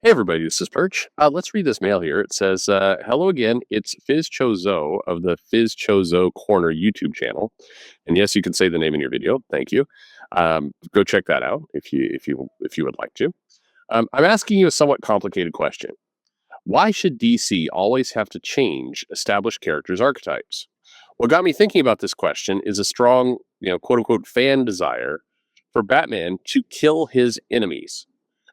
Hey everybody, this is Perch. Let's read this mail here. It says, "Hello again. It's Fizz Chozo of the Fizz Chozo Corner YouTube channel, and yes, you can say the name in your video. Thank you. Go check that out if you would like to. I'm asking you a somewhat complicated question. Why should DC always have to change established characters' archetypes? What got me thinking about this question is a strong, quote unquote, fan desire for Batman to kill his enemies.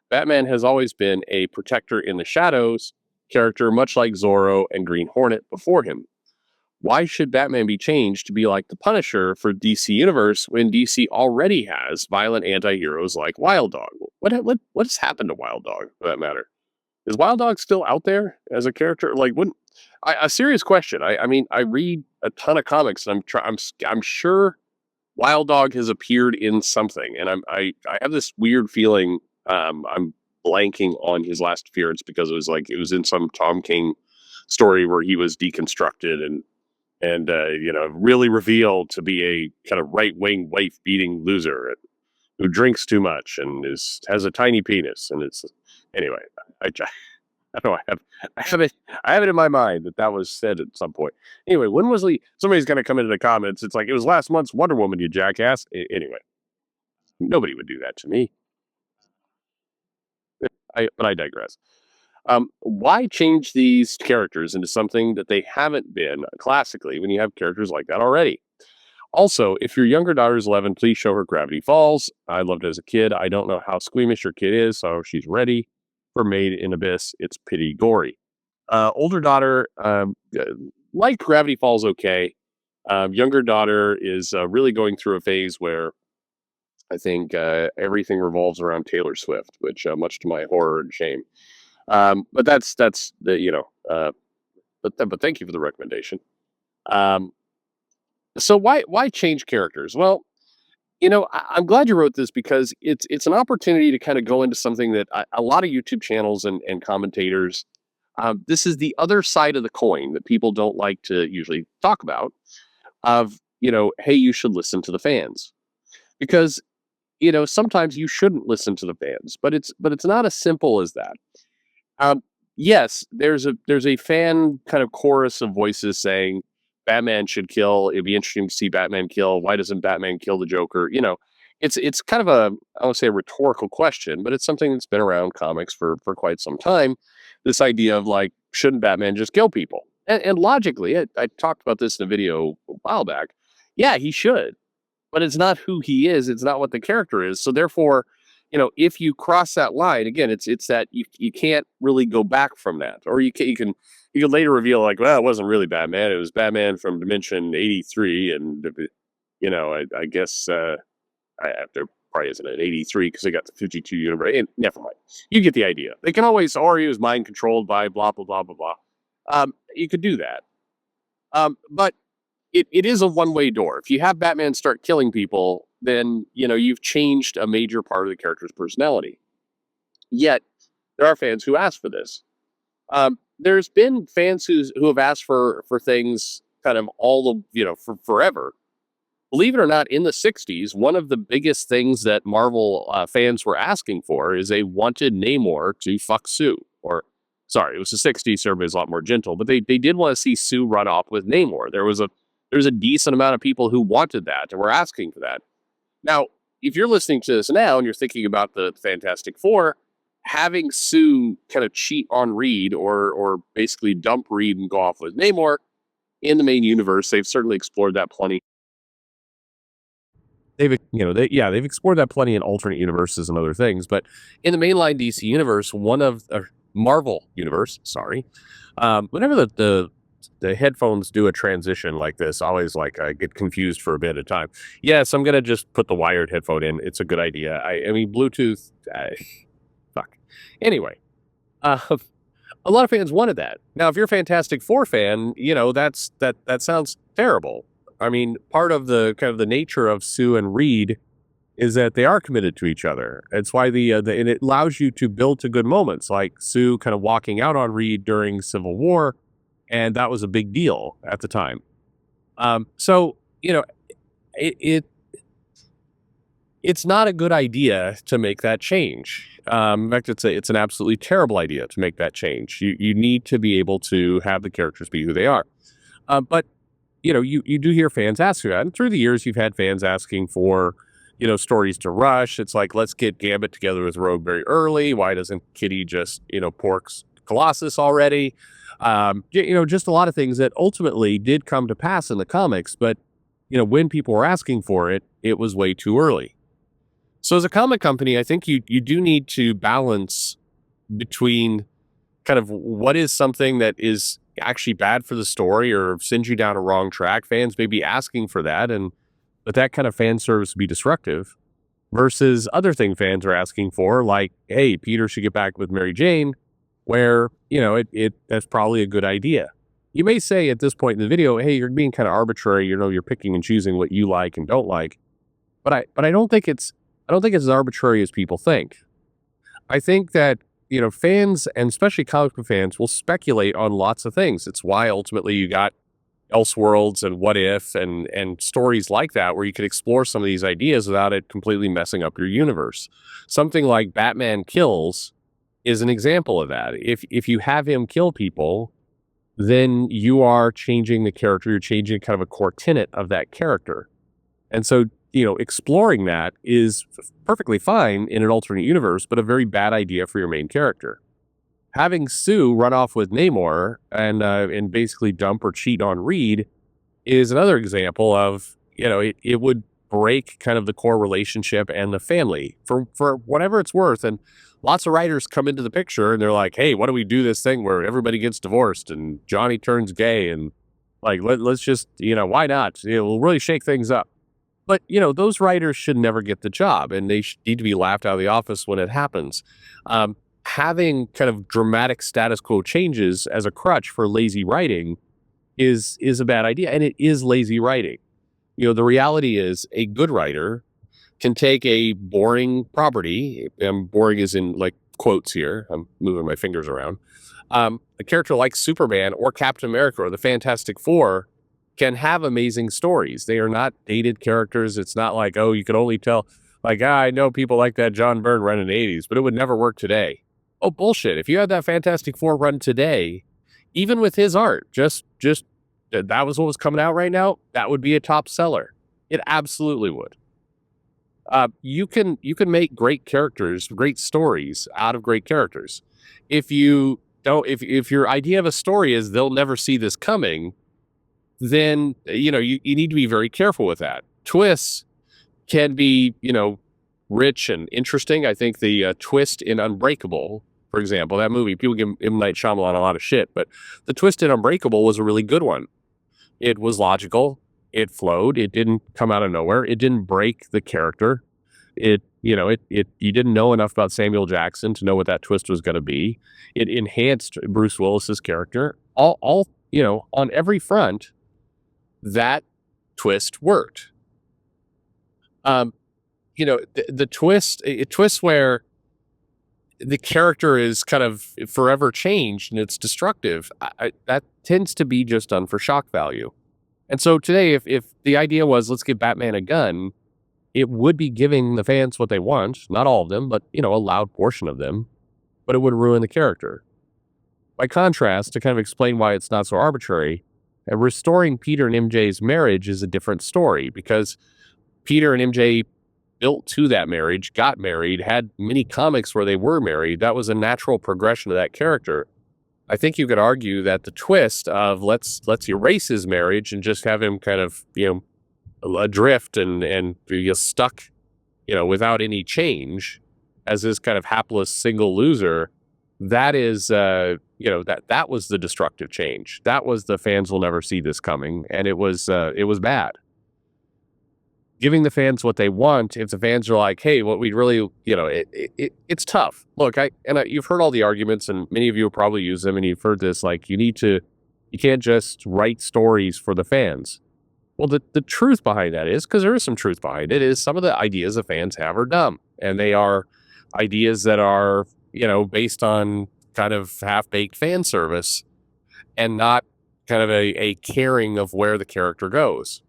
Batman has always been a protector in the shadows character, much like Zorro and Green Hornet before him. Why should Batman be changed to be like the Punisher for DC Universe when DC already has violent anti-heroes like Wild Dog? What has happened to Wild Dog for that matter? Is Wild Dog still out there as a character? Like, wouldn't a serious question? I mean, I read a ton of comics, and I'm sure Wild Dog has appeared in something, and I have this weird feeling. I'm blanking on his last appearance because it was in some Tom King story where he was deconstructed and really revealed to be a kind of right wing wife beating loser who drinks too much and has a tiny penis, and it's anyway. I don't know. I have it in my mind that was said at some point. Anyway, when was Lee? Somebody's going to come into the comments. It's like it was last month's Wonder Woman, you jackass. Anyway, nobody would do that to me. But I digress. Why change these characters into something that they haven't been classically when you have characters like that already? Also, if your younger daughter is 11, please show her Gravity Falls. I loved it as a kid. I don't know how squeamish your kid is, so she's ready for Made in Abyss. It's pretty gory. Older daughter, like Gravity Falls, okay. Younger daughter is really going through a phase where I think everything revolves around Taylor Swift, which much to my horror and shame. But that's the but thank you for the recommendation. Um, so why change characters? Well, I'm glad you wrote this because it's an opportunity to kind of go into something that a lot of YouTube channels and commentators. This is the other side of the coin that people don't like to usually talk about. Of hey, you should listen to the fans because sometimes you shouldn't listen to the fans, but it's not as simple as that. Um, yes, there's a fan kind of chorus of voices saying Batman should kill. It'd be interesting to see Batman kill. Why doesn't Batman kill the Joker? It's kind of I won't say a rhetorical question, but it's something that's been around comics for quite some time. This idea of like, shouldn't Batman just kill people? And logically, I talked about this in a video a while back. Yeah, he should, but it's not who he is. It's not what the character is. So therefore, if you cross that line again, it's that you can't really go back from that, or you can later reveal like, well, it wasn't really Batman. It was Batman from Dimension 83, and I guess there probably isn't an 83 because they got the 52 universe. And never mind, you get the idea. They can always, or he was mind controlled by blah blah blah blah blah. You could do that, but it is a one-way door. If you have Batman start killing people, then you've changed a major part of the character's personality. Yet there are fans who ask for this. There's been fans who have asked for things kind of all the for forever. Believe it or not, in the '60s, one of the biggest things that Marvel fans were asking for is a wanted Namor to fuck Sue. Or, sorry, it was the '60s, so everybody's a lot more gentle, but they did want to see Sue run off with Namor. There's a decent amount of people who wanted that and were asking for that. Now, if you're listening to this now and you're thinking about the Fantastic Four, having Sue kind of cheat on Reed or basically dump Reed and go off with Namor in the main universe, they've certainly explored that plenty. They've explored that plenty in alternate universes and other things, but in the mainline DC universe, Marvel universe, sorry, whenever the headphones do a transition like this, always like I get confused for a bit of time. Yes, I'm gonna just put the wired headphone in. It's a good idea. I mean Bluetooth. Fuck. Anyway, a lot of fans wanted that. Now, if you're a Fantastic Four fan, that sounds terrible. I mean, part of the kind of the nature of Sue and Reed is that they are committed to each other. It's why and it allows you to build to good moments, like Sue kind of walking out on Reed during Civil War, and that was a big deal at the time. So it it's not a good idea to make that change. In fact, it's an absolutely terrible idea to make that change. You need to be able to have the characters be who they are. But you do hear fans ask for that, and through the years, you've had fans asking for stories to rush. It's like, let's get Gambit together with Rogue very early. Why doesn't Kitty just porks Colossus already? Just a lot of things that ultimately did come to pass in the comics, but when people were asking for it, it was way too early. So as a comic company, I think you do need to balance between kind of what is something that is actually bad for the story or sends you down a wrong track. Fans may be asking for that, and but that kind of fan service would be destructive versus other thing fans are asking for, like, hey, Peter should get back with Mary Jane, where, that's probably a good idea. You may say at this point in the video, hey, you're being kind of arbitrary, you're picking and choosing what you like and don't like. But I don't think it's as arbitrary as people think. I think that, fans and especially comic book fans will speculate on lots of things. It's why ultimately you got Elseworlds and What If and stories like that, where you could explore some of these ideas without it completely messing up your universe. Something like Batman Kills is an example of that. If you have him kill people, then you are changing the character. You're changing kind of a core tenet of that character. And so, exploring that is perfectly fine in an alternate universe, but a very bad idea for your main character. Having Sue run off with Namor and basically dump or cheat on Reed is another example of, it would break kind of the core relationship and the family for whatever it's worth. And lots of writers come into the picture and they're like, hey, why don't we do this thing where everybody gets divorced and Johnny turns gay and like, let's just, why not? We'll really shake things up. But, those writers should never get the job, and they need to be laughed out of the office when it happens. Having kind of dramatic status quo changes as a crutch for lazy writing is a bad idea, and it is lazy writing. The reality is a good writer can take a boring property, and boring is in like quotes here, I'm moving my fingers around, a character like Superman or Captain America or the Fantastic Four can have amazing stories. They are not dated characters. It's not like, oh, you can only tell, like, I know people like that John Byrne run in the 80s, but it would never work today. Oh, bullshit. If you had that Fantastic Four run today, even with his art, just that was what was coming out right now, that would be a top seller. It absolutely would. You can make great characters, great stories out of great characters. If you don't, if your idea of a story is they'll never see this coming, then, you need to be very careful with that. Twists can be, rich and interesting. I think the twist in Unbreakable, for example, that movie, people give M. Night Shyamalan a lot of shit, but the twist in Unbreakable was a really good one. It was logical. It flowed. It didn't come out of nowhere. It didn't break the character. You didn't know enough about Samuel Jackson to know what that twist was going to be. It enhanced Bruce Willis's character. All, on every front, that twist worked. The twist, a twist where the character is kind of forever changed and it's destructive, that tends to be just done for shock value. And so today, if the idea was, let's give Batman a gun, it would be giving the fans what they want, not all of them, but, a loud portion of them, but it would ruin the character. By contrast, to kind of explain why it's not so arbitrary, restoring Peter and MJ's marriage is a different story, because Peter and MJ built to that marriage, got married, had many comics where they were married. That was a natural progression of that character. I think you could argue that the twist of let's erase his marriage and just have him kind of, adrift and be stuck, without any change as this kind of hapless single loser, that is, that was the destructive change. That was the fans will never see this coming, and it was bad. Giving the fans what they want, if the fans are like, hey, what we really, it's tough. Look, you've heard all the arguments, and many of you will probably use them, and you've heard this, like, you can't just write stories for the fans. Well, the truth behind that is, because there is some truth behind it, is some of the ideas the fans have are dumb, and they are ideas that are, based on kind of half-baked fan service and not kind of a caring of where the character goes.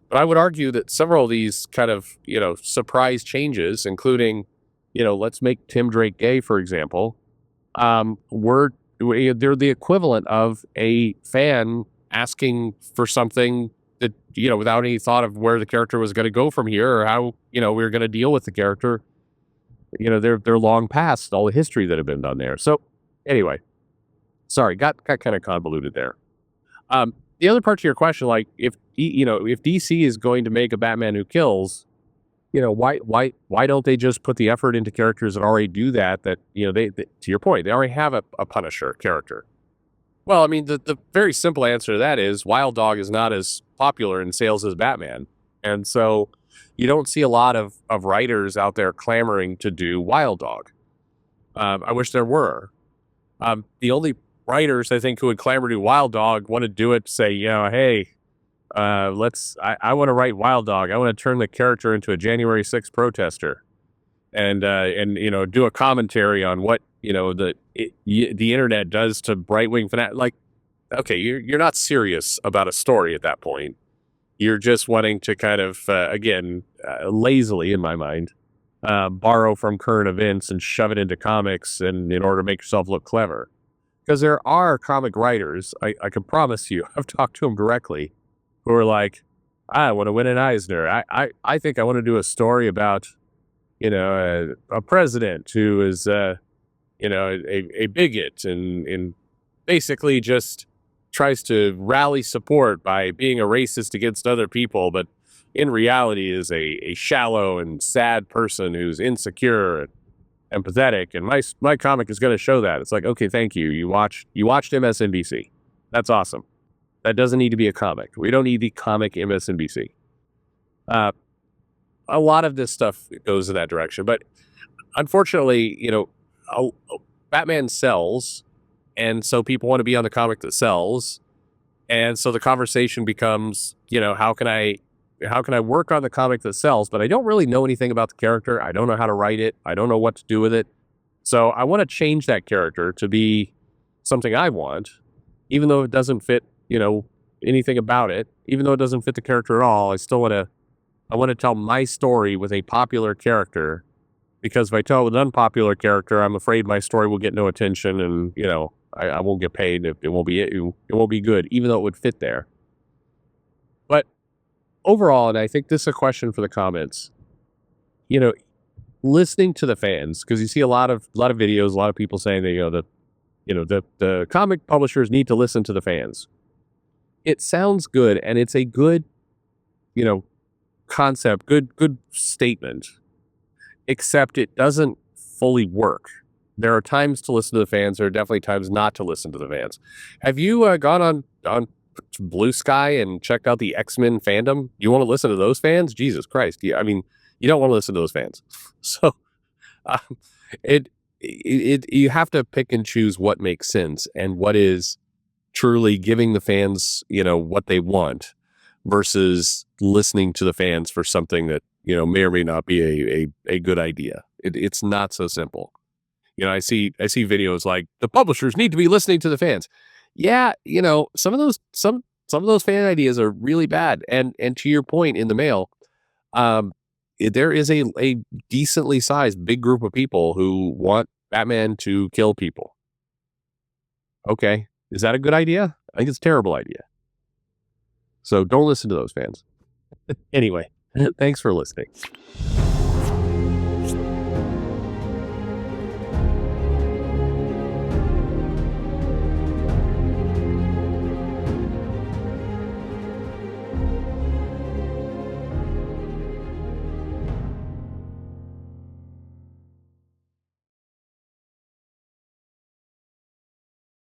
But I would argue that several of these kind of, surprise changes, including, let's make Tim Drake gay, for example. They're the equivalent of a fan asking for something that, without any thought of where the character was going to go from here or how, we were going to deal with the character. They're long past all the history that had been done there. So anyway, sorry, got kind of convoluted there. The other part to your question, like if DC is going to make a Batman who kills, why don't they just put the effort into characters that already do that? That they to your point, they already have a Punisher character. Well, I mean, the very simple answer to that is Wild Dog is not as popular in sales as Batman, and so you don't see a lot of writers out there clamoring to do Wild Dog. I wish there were. The only writers I think who would clamor to do Wild Dog want to do it to say, hey, I want to write Wild Dog. I want to turn the character into a January 6th protester, and do a commentary on what the internet does to right wing fanatic. Like, okay, you're not serious about a story at that point. You're just wanting to kind of lazily, in my mind, borrow from current events and shove it into comics, and in order to make yourself look clever. Because there are comic writers, I can promise you, I've talked to them directly, who are like, I want to win an Eisner. I think I want to do a story about, a president who is, a bigot and basically just tries to rally support by being a racist against other people, but in reality is a shallow and sad person who's insecure and pathetic. And my comic is going to show that. It's like, okay, thank you. You watched MSNBC. That's awesome. That doesn't need to be a comic. We don't need the comic MSNBC. A lot of this stuff goes in that direction, but unfortunately, Batman sells, and so people want to be on the comic that sells, and so the conversation becomes, how can I work on the comic that sells, but I don't really know anything about the character. I don't know how to write it. I don't know what to do with it. So I want to change that character to be something I want, even though it doesn't fit, anything about it. Even though it doesn't fit the character at all, I want to tell my story with a popular character, because if I tell it with an unpopular character, I'm afraid my story will get no attention, and I won't get paid. It won't be good, even though it would fit there. But overall, and I think this is a question for the comments, listening to the fans, because you see a lot of videos, a lot of people saying that the comic publishers need to listen to the fans. It sounds good, and it's a good concept, good statement, except it doesn't fully work. There are times to listen to the fans. There are definitely times not to listen to the fans. Have you gone on Blue Sky and checked out the X-Men fandom? You want to listen to those fans? Jesus Christ. You don't want to listen to those fans. So you have to pick and choose what makes sense and what is truly giving the fans, what they want, versus listening to the fans for something that, may or may not be a good idea. It's not so simple. I see videos like the publishers need to be listening to the fans. Yeah, some of those fan ideas are really bad. And to your point in the mail, there is a decently sized big group of people who want Batman to kill people. Okay, is that a good idea? I think it's a terrible idea. So don't listen to those fans. Anyway, thanks for listening.